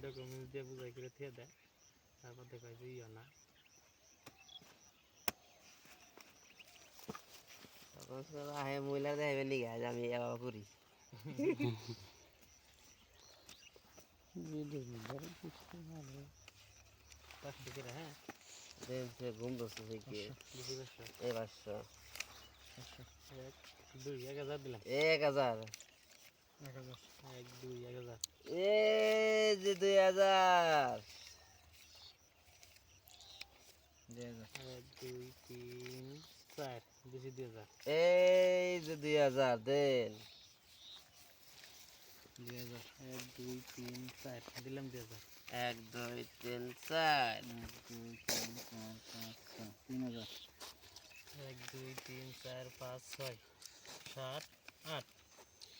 documents দিয়ে বুঝাই করে থিয়ে দেয় তারপর দেখায় যে ইয়া না তখন আহে মহিলা দেখাবে নিগে আজ আমি এ বাবা করি পাঁচ থেকে হ্যাঁ ঘুম দোস্ত থেকে বেশি বেশি এই 500 এক দুই 1000 দিলাম 1000 এক দুই 1000 এই যে 2000 এক দুই তিন চার বেশি 2000 এই যে 2000 দেন এক দুই তিন চার দিলাম 2000 1 2 3 4 3000 এক দুই তিন চার পাঁচ ছয় সাত আট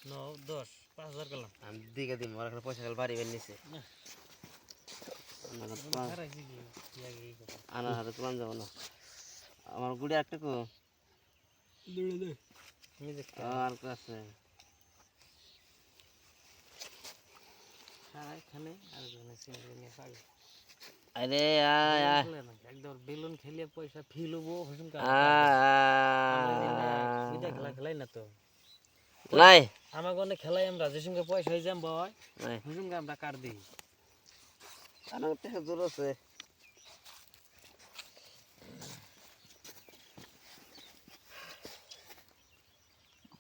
নয় 10 5000 গেলাম আমি দিকে দিন আমার একটা পয়সা বাড়ি বের নিছে আনার হাতে তুলান যাব না আমার গুড়ি একটা কো আর কাছে এখানে আর নিয়ে পাগল আরে আয় আয় একদম বেলুন খেলিয়ে পয়সা ফিল হবো হসুন খেলাই না তো নাই আমাকে অনেক খেলাই আমরা যে সঙ্গে পয়সা হয়ে যাম বয় হসুন আমরা কার দিই আমার টাকা দূর আছে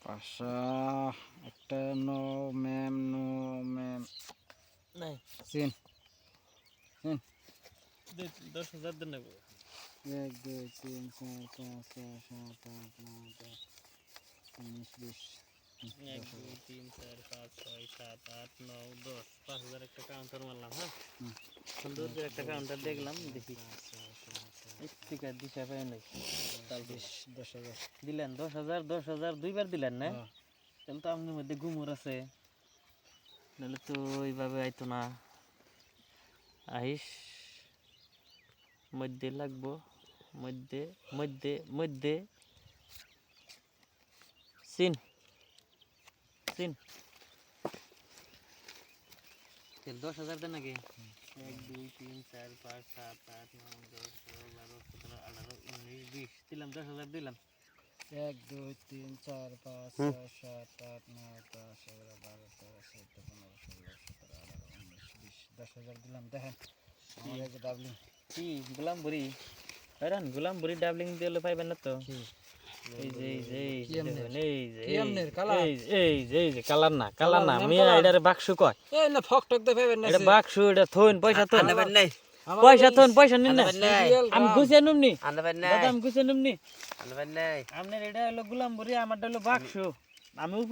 পাশা একটা নো ম্যাম নাই সিন 10,000 দেন নেবো 1 2 3 4 5 6 7 8 9 10 19 20 এক দুই তিন চার পাঁচ ছয় সাত আট নয় 10 5000 একটা কাউন্টার মারলাম হ্যাঁ সুন্দর করে একটা কাউন্টার দেখলাম দেখি ঠিক আছে দিশা পাই নাই 10,000 দিলেন 10,000 দুইবার দিলেন না তাহলে তো আপনার মধ্যে গুমর আছে নাহলে তো ওইভাবে আইতো না আহিস মধ্যে লাগবো মধ্যে মধ্যে মধ্যে সিন সিন 10,000 দেন নাকি 1 2 3 4 5 7 8 9 10 11 12 13 18 19 20 দিলাম 10,000 দিলাম 1 2 3 4 5 6 7 8 9 10 11 12 13 14 15 16 17 18 19 20 10,000 দিলাম দেখেন আমার এই যে ডাবলিং কি গোলামপুরি হ্যাঁ গোলামপুরি ডাবলিং দিলে পাইবেন না তো এই যে কালার না মিয়া এটারে বাক্স কয় এই না ফক টক দে পাবেন না এটা বাক্স এটা থইন পয়সা থইন আনবেন নাই পয়সা নিন না আমি গুছিয়ে নুমনি আনবেন নাই দাদা আমি গুছিয়ে নুমনি আনবেন নাই আপনার এটা হলো গোলামপুরি আমারটা হলো বাক্স আমি